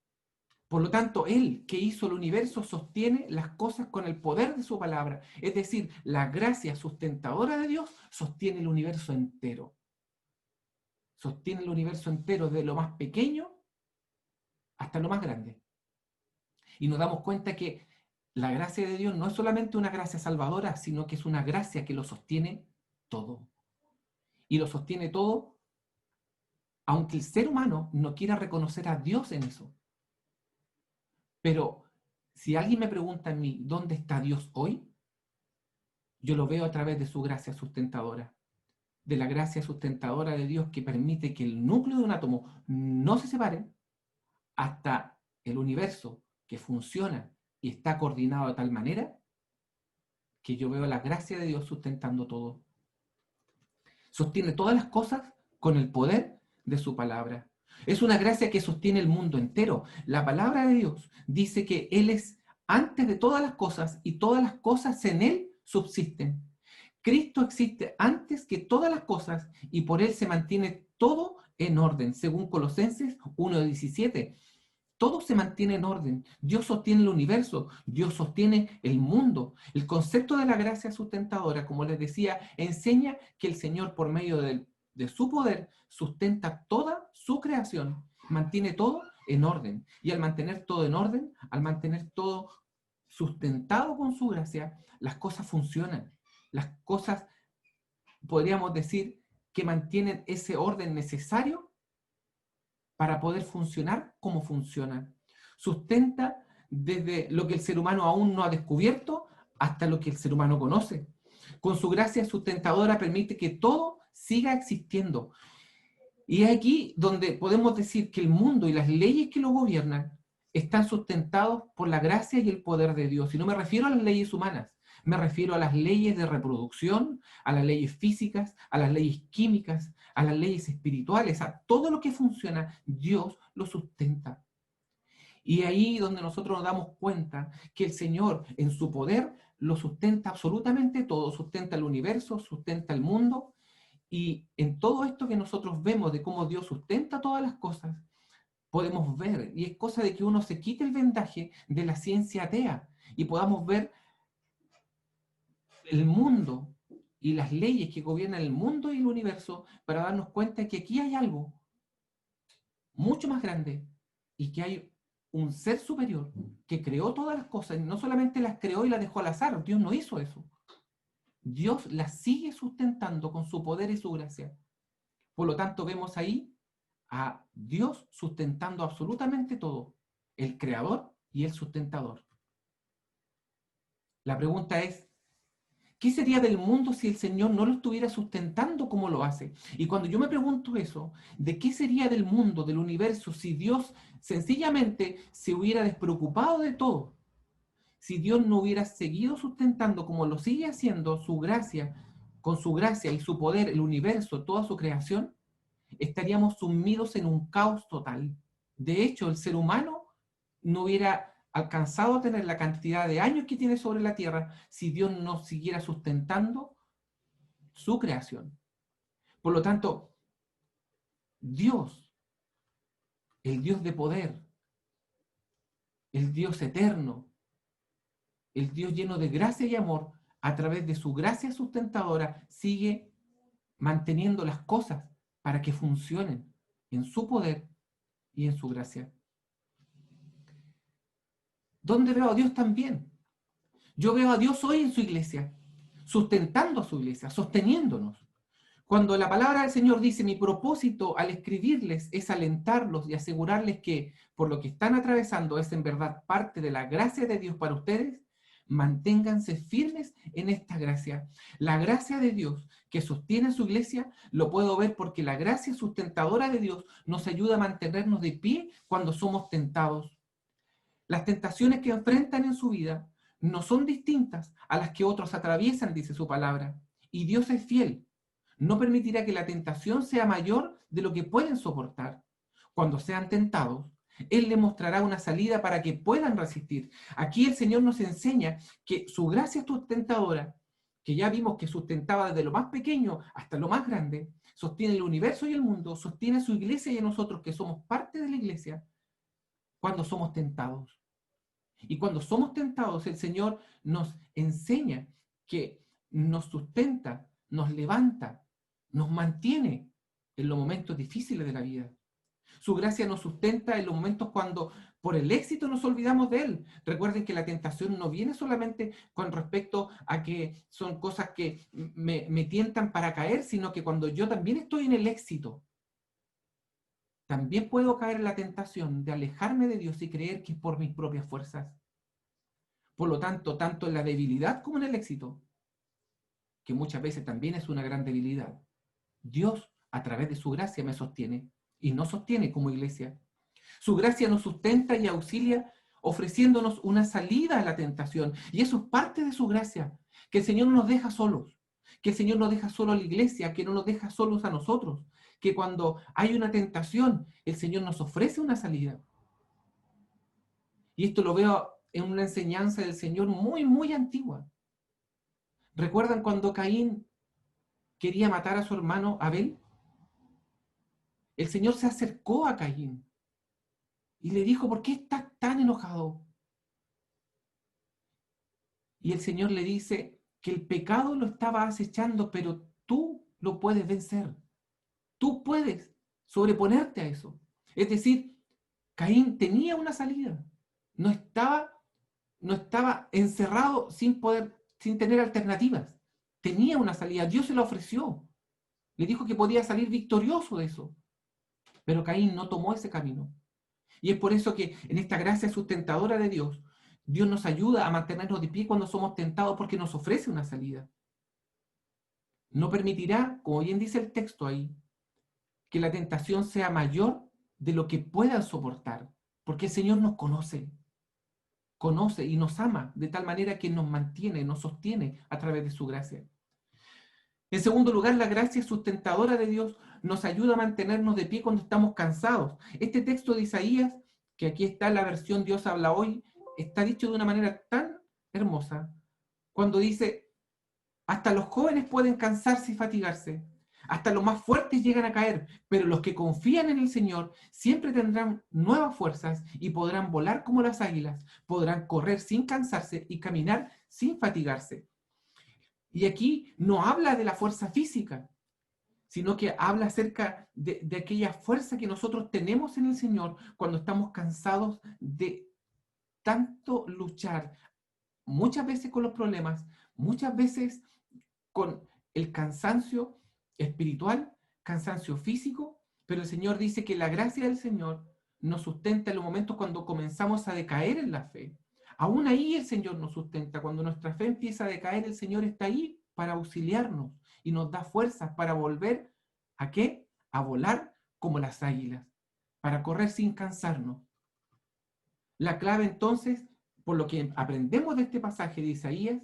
Por lo tanto, Él que hizo el universo sostiene las cosas con el poder de su palabra. Es decir, la gracia sustentadora de Dios sostiene el universo entero. Sostiene el universo entero de lo más pequeño hasta lo más grande. Y nos damos cuenta que la gracia de Dios no es solamente una gracia salvadora, sino que es una gracia que lo sostiene todo. Y lo sostiene todo, aunque el ser humano no quiera reconocer a Dios en eso. Pero si alguien me pregunta a mí, ¿dónde está Dios hoy? Yo lo veo a través de su gracia sustentadora. De la gracia sustentadora de Dios que permite que el núcleo de un átomo no se separe hasta el universo que funciona y está coordinado de tal manera que yo veo la gracia de Dios sustentando todo. Sostiene todas las cosas con el poder de su palabra. Es una gracia que sostiene el mundo entero. La palabra de Dios dice que Él es antes de todas las cosas y todas las cosas en Él subsisten. Cristo existe antes que todas las cosas y por Él se mantiene todo en orden, según Colosenses 1:17. Todo se mantiene en orden. Dios sostiene el universo, Dios sostiene el mundo. El concepto de la gracia sustentadora, como les decía, enseña que el Señor, por medio de su poder, sustenta toda su creación, mantiene todo en orden. Y al mantener todo en orden, al mantener todo sustentado con su gracia, las cosas funcionan. Las cosas, podríamos decir, que mantienen ese orden necesario para poder funcionar como funcionan. Sustenta desde lo que el ser humano aún no ha descubierto hasta lo que el ser humano conoce. Con su gracia sustentadora permite que todo siga existiendo. Y es aquí donde podemos decir que el mundo y las leyes que lo gobiernan están sustentados por la gracia y el poder de Dios. Y no me refiero a las leyes humanas, Me refiero a las leyes de reproducción, a las leyes físicas, a las leyes químicas, a las leyes espirituales, a todo lo que funciona, Dios lo sustenta. Y ahí donde nosotros nos damos cuenta que el Señor en su poder lo sustenta absolutamente todo, sustenta el universo, sustenta el mundo, y en todo esto que nosotros vemos de cómo Dios sustenta todas las cosas, podemos ver, y es cosa de que uno se quite el vendaje de la ciencia atea y podamos ver el mundo y las leyes que gobiernan el mundo y el universo para darnos cuenta que aquí hay algo mucho más grande y que hay un ser superior que creó todas las cosas y no solamente las creó y las dejó al azar. Dios no hizo eso. Dios las sigue sustentando con su poder y su gracia. Por lo tanto, vemos ahí a Dios sustentando absolutamente todo, el creador y el sustentador. La pregunta es, ¿qué sería del mundo si el Señor no lo estuviera sustentando como lo hace? Y cuando yo me pregunto eso, ¿de qué sería del mundo, del universo, si Dios sencillamente se hubiera despreocupado de todo? Si Dios no hubiera seguido sustentando como lo sigue haciendo su gracia, con su gracia y su poder, el universo, toda su creación, estaríamos sumidos en un caos total. De hecho, el ser humano no hubiera alcanzado a tener la cantidad de años que tiene sobre la tierra si Dios no siguiera sustentando su creación. Por lo tanto, Dios, el Dios de poder, el Dios eterno, el Dios lleno de gracia y amor, a través de su gracia sustentadora, sigue manteniendo las cosas para que funcionen en su poder y en su gracia. ¿Dónde veo a Dios también? Yo veo a Dios hoy en su iglesia, sustentando a su iglesia, sosteniéndonos. Cuando la palabra del Señor dice, mi propósito al escribirles es alentarlos y asegurarles que por lo que están atravesando es en verdad parte de la gracia de Dios para ustedes, manténganse firmes en esta gracia. La gracia de Dios que sostiene a su iglesia lo puedo ver porque la gracia sustentadora de Dios nos ayuda a mantenernos de pie cuando somos tentados. Las tentaciones que enfrentan en su vida no son distintas a las que otros atraviesan, dice su palabra. Y Dios es fiel. No permitirá que la tentación sea mayor de lo que pueden soportar. Cuando sean tentados, Él les mostrará una salida para que puedan resistir. Aquí el Señor nos enseña que su gracia sustentadora, que ya vimos que sustentaba desde lo más pequeño hasta lo más grande, sostiene el universo y el mundo, sostiene a su iglesia y a nosotros que somos parte de la iglesia cuando somos tentados. Y cuando somos tentados, el Señor nos enseña que nos sustenta, nos levanta, nos mantiene en los momentos difíciles de la vida. Su gracia nos sustenta en los momentos cuando por el éxito nos olvidamos de Él. Recuerden que la tentación no viene solamente con respecto a que son cosas que me tientan para caer, sino que cuando yo también estoy en el éxito, también puedo caer en la tentación de alejarme de Dios y creer que es por mis propias fuerzas. Por lo tanto, tanto en la debilidad como en el éxito, que muchas veces también es una gran debilidad, Dios, a través de su gracia, me sostiene y nos sostiene como iglesia. Su gracia nos sustenta y auxilia ofreciéndonos una salida a la tentación. Y eso es parte de su gracia, que el Señor no nos deja solos, que el Señor no deja solo a la iglesia, que no nos deja solos a nosotros, que cuando hay una tentación, el Señor nos ofrece una salida. Y esto lo veo en una enseñanza del Señor muy, muy antigua. ¿Recuerdan cuando Caín quería matar a su hermano Abel? El Señor se acercó a Caín y le dijo, ¿por qué estás tan enojado? Y el Señor le dice que el pecado lo estaba acechando, pero tú lo puedes vencer. Tú puedes sobreponerte a eso. Es decir, Caín tenía una salida. No estaba encerrado sin tener alternativas. Tenía una salida. Dios se la ofreció. Le dijo que podía salir victorioso de eso. Pero Caín no tomó ese camino. Y es por eso que en esta gracia sustentadora de Dios, Dios nos ayuda a mantenernos de pie cuando somos tentados porque nos ofrece una salida. No permitirá, como bien dice el texto ahí, que la tentación sea mayor de lo que puedan soportar, porque el Señor nos conoce. conoce y nos ama de tal manera que nos mantiene, nos sostiene a través de su gracia. En segundo lugar, la gracia sustentadora de Dios nos ayuda a mantenernos de pie cuando estamos cansados. Este texto de Isaías, que aquí está en la versión Dios habla hoy, está dicho de una manera tan hermosa, cuando dice, hasta los jóvenes pueden cansarse y fatigarse, hasta los más fuertes llegan a caer, pero los que confían en el Señor siempre tendrán nuevas fuerzas y podrán volar como las águilas, podrán correr sin cansarse y caminar sin fatigarse. Y aquí no habla de la fuerza física, sino que habla acerca de aquella fuerza que nosotros tenemos en el Señor cuando estamos cansados de tanto luchar, muchas veces con los problemas, muchas veces con el cansancio espiritual, cansancio físico, pero el Señor dice que la gracia del Señor nos sustenta en los momentos cuando comenzamos a decaer en la fe. Aún ahí el Señor nos sustenta. Cuando nuestra fe empieza a decaer, el Señor está ahí para auxiliarnos y nos da fuerzas para volver ¿a qué? A volar como las águilas, para correr sin cansarnos. La clave entonces, por lo que aprendemos de este pasaje de Isaías,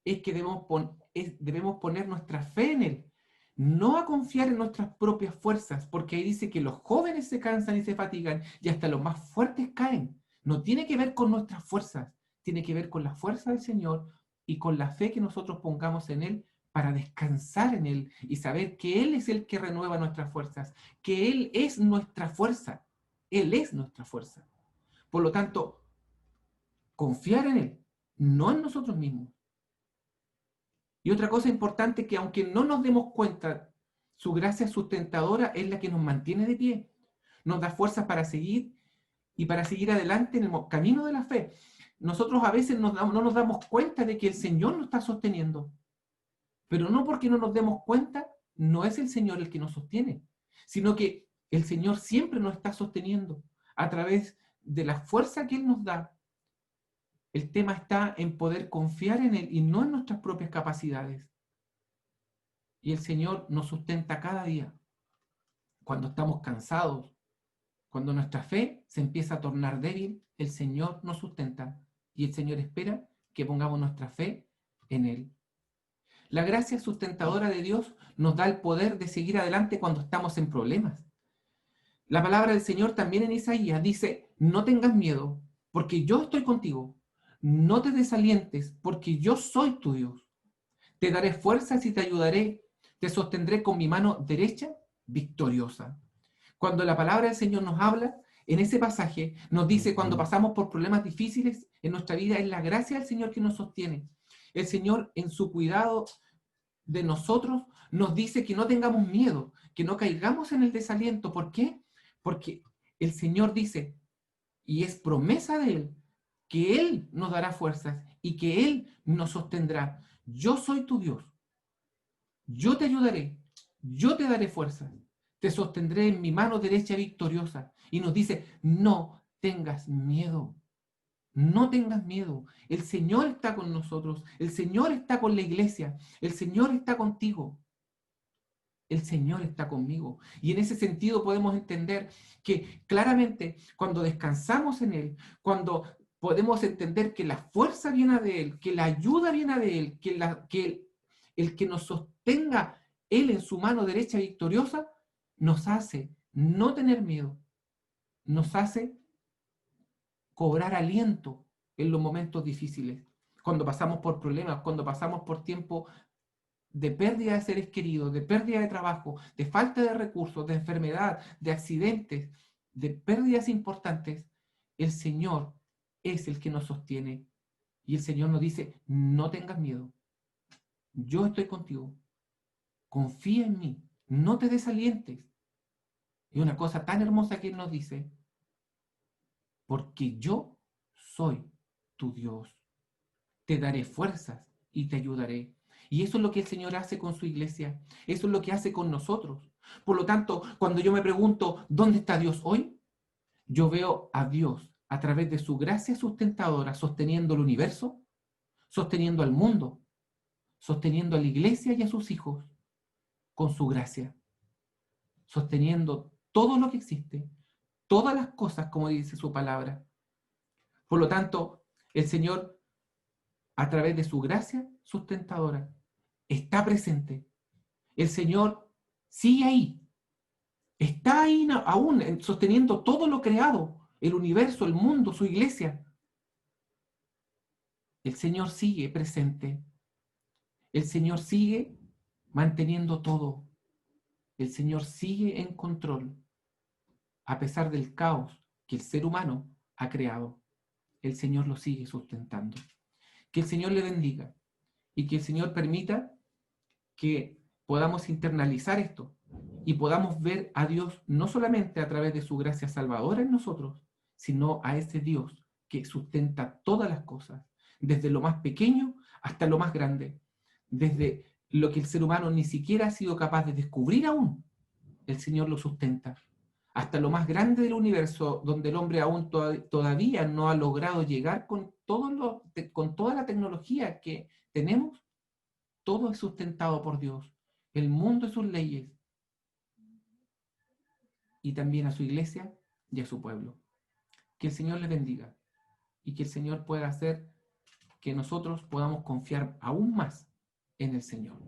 es que debemos poner nuestra fe en Él, no a confiar en nuestras propias fuerzas, porque ahí dice que los jóvenes se cansan y se fatigan y hasta los más fuertes caen. No tiene que ver con nuestras fuerzas, tiene que ver con la fuerza del Señor y con la fe que nosotros pongamos en Él para descansar en Él y saber que Él es el que renueva nuestras fuerzas, que Él es nuestra fuerza, Él es nuestra fuerza. Por lo tanto, confiar en Él, no en nosotros mismos. Y otra cosa importante, que aunque no nos demos cuenta, su gracia sustentadora es la que nos mantiene de pie, nos da fuerzas para seguir y para seguir adelante en el camino de la fe. Nosotros a veces no nos damos cuenta de que el Señor nos está sosteniendo, pero no porque no nos demos cuenta, no es el Señor el que nos sostiene, sino que el Señor siempre nos está sosteniendo a través de la fuerza que Él nos da. El tema está en poder confiar en Él y no en nuestras propias capacidades. Y el Señor nos sustenta cada día. Cuando estamos cansados, cuando nuestra fe se empieza a tornar débil, el Señor nos sustenta y el Señor espera que pongamos nuestra fe en Él. La gracia sustentadora de Dios nos da el poder de seguir adelante cuando estamos en problemas. La palabra del Señor también en Isaías dice, no tengas miedo, porque yo estoy contigo. No te desalientes, porque yo soy tu Dios. Te daré fuerzas y te ayudaré. Te sostendré con mi mano derecha victoriosa. Cuando la palabra del Señor nos habla, en ese pasaje nos dice cuando pasamos por problemas difíciles en nuestra vida, es la gracia del Señor que nos sostiene. El Señor, en su cuidado de nosotros, nos dice que no tengamos miedo, que no caigamos en el desaliento. ¿Por qué? Porque el Señor dice, y es promesa de Él, que Él nos dará fuerzas y que Él nos sostendrá. Yo soy tu Dios. Yo te ayudaré. Yo te daré fuerzas. Te sostendré en mi mano derecha victoriosa. Y nos dice, no tengas miedo. No tengas miedo. El Señor está con nosotros. El Señor está con la iglesia. El Señor está contigo. El Señor está conmigo. Y en ese sentido podemos entender que claramente cuando descansamos en Él, cuando podemos entender que la fuerza viene de Él, que la ayuda viene de Él, que el que nos sostenga Él en su mano derecha victoriosa, nos hace no tener miedo, nos hace cobrar aliento en los momentos difíciles, cuando pasamos por problemas, cuando pasamos por tiempo de pérdida de seres queridos, de pérdida de trabajo, de falta de recursos, de enfermedad, de accidentes, de pérdidas importantes. El Señor es el que nos sostiene y el Señor nos dice, no tengas miedo, yo estoy contigo, confía en mí, no te desalientes. Y una cosa tan hermosa que Él nos dice, porque yo soy tu Dios, te daré fuerzas y te ayudaré. Y eso es lo que el Señor hace con su iglesia, eso es lo que hace con nosotros. Por lo tanto, cuando yo me pregunto, ¿dónde está Dios hoy? Yo veo a Dios a través de su gracia sustentadora, sosteniendo el universo, sosteniendo al mundo, sosteniendo a la iglesia y a sus hijos, con su gracia, sosteniendo todo lo que existe, todas las cosas, como dice su palabra, Por lo tanto, el Señor, a través de su gracia sustentadora, está presente. El Señor sigue ahí. Está ahí aún sosteniendo todo lo creado, el universo, el mundo, su iglesia. El Señor sigue presente. El Señor sigue manteniendo todo. El Señor sigue en control, a pesar del caos que el ser humano ha creado. El Señor lo sigue sustentando. Que el Señor le bendiga y que el Señor permita que podamos internalizar esto y podamos ver a Dios no solamente a través de su gracia salvadora en nosotros, sino a ese Dios que sustenta todas las cosas, desde lo más pequeño hasta lo más grande, desde lo que el ser humano ni siquiera ha sido capaz de descubrir aún. El Señor lo sustenta. Hasta lo más grande del universo, donde el hombre aún todavía no ha logrado llegar con toda la tecnología que tenemos, todo es sustentado por Dios. El mundo y sus leyes. Y también a su iglesia y a su pueblo. Que el Señor les bendiga. Y que el Señor pueda hacer que nosotros podamos confiar aún más en el Señor.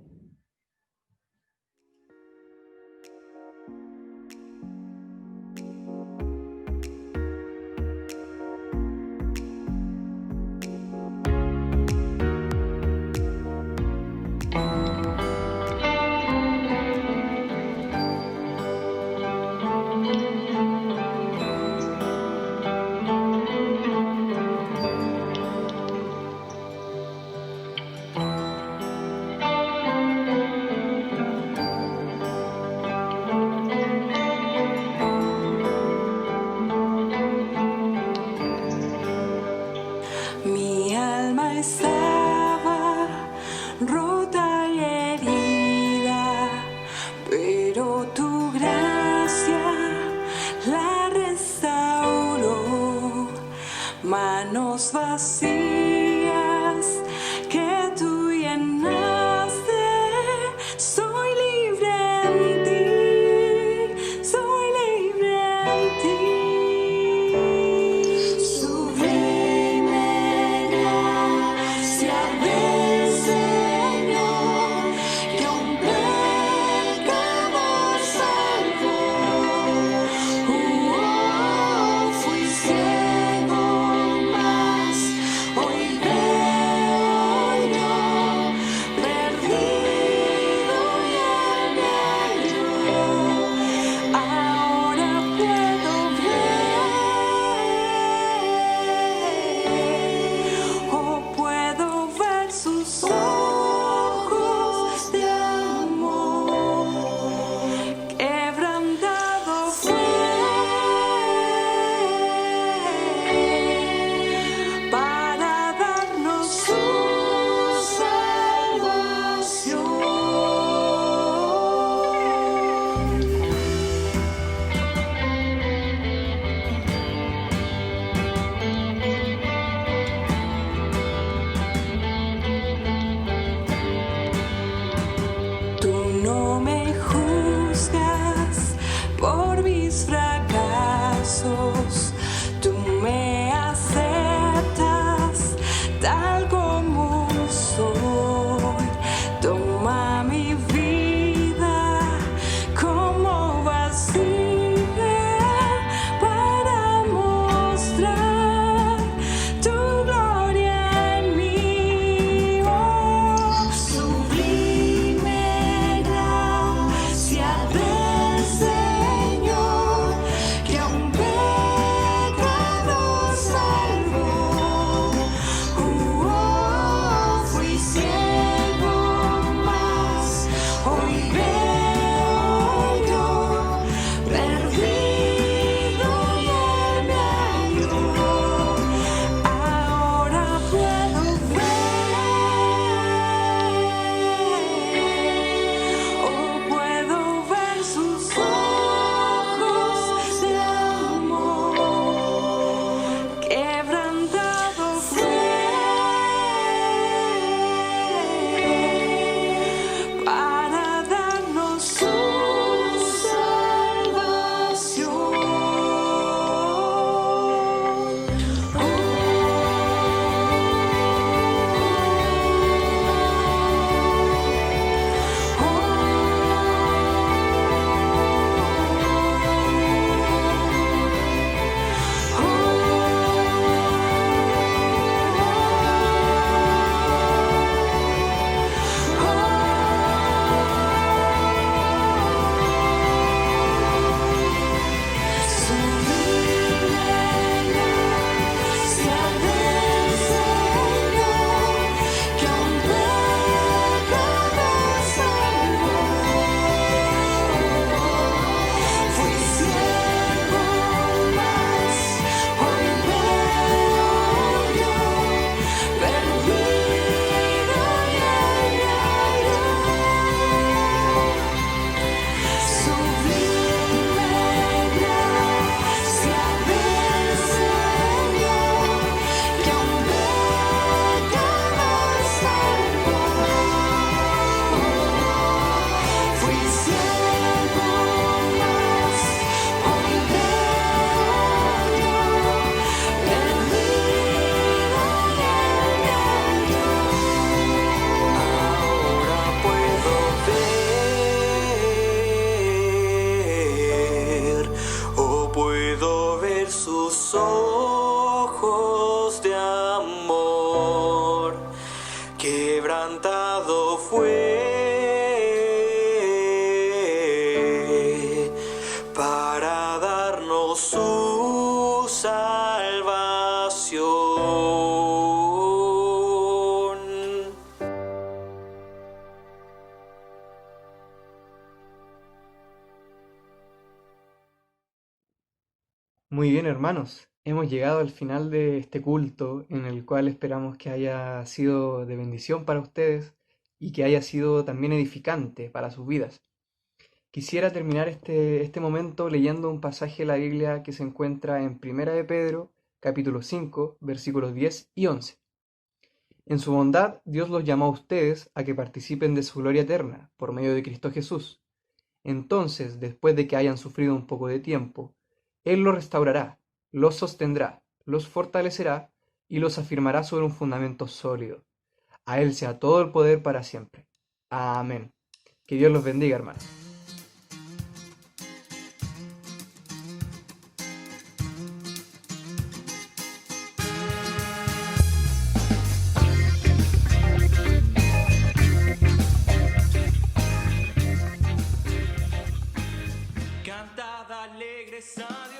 Mi alma estaba rota y herida, pero tu gracia la restauró. Manos vacías que tú llenaste, soy libre en ti, soy libre en ti. Sublime gracia del Señor, que un pecador salvó. Fui ciego, mas hoy veo yo, perdido y Él me halló. Ahora puedo ver sus ojos de amor. Quebrantado fue para darnos su salvación. Tú no me juzgas por mis fracasos, tú me aceptas tal como soy. Toma mi vida como vasija para mostrar tu gloria en mí. Oh, sublime gracia Muy bien, hermanos. Hemos llegado al final de este culto en el cual esperamos que haya sido de bendición para ustedes y que haya sido también edificante para sus vidas. Quisiera terminar este momento leyendo un pasaje de la Biblia que se encuentra en 1 de Pedro, capítulo 5, versículos 10 y 11. En su bondad, Dios los llamó a ustedes a que participen de su gloria eterna por medio de Cristo Jesús. Entonces, después de que hayan sufrido un poco de tiempo, Él los restaurará, los sostendrá, los fortalecerá y los afirmará sobre un fundamento sólido. A Él sea todo el poder para siempre. Amén. Que Dios los bendiga, hermanos. Cantad alegres a Dios.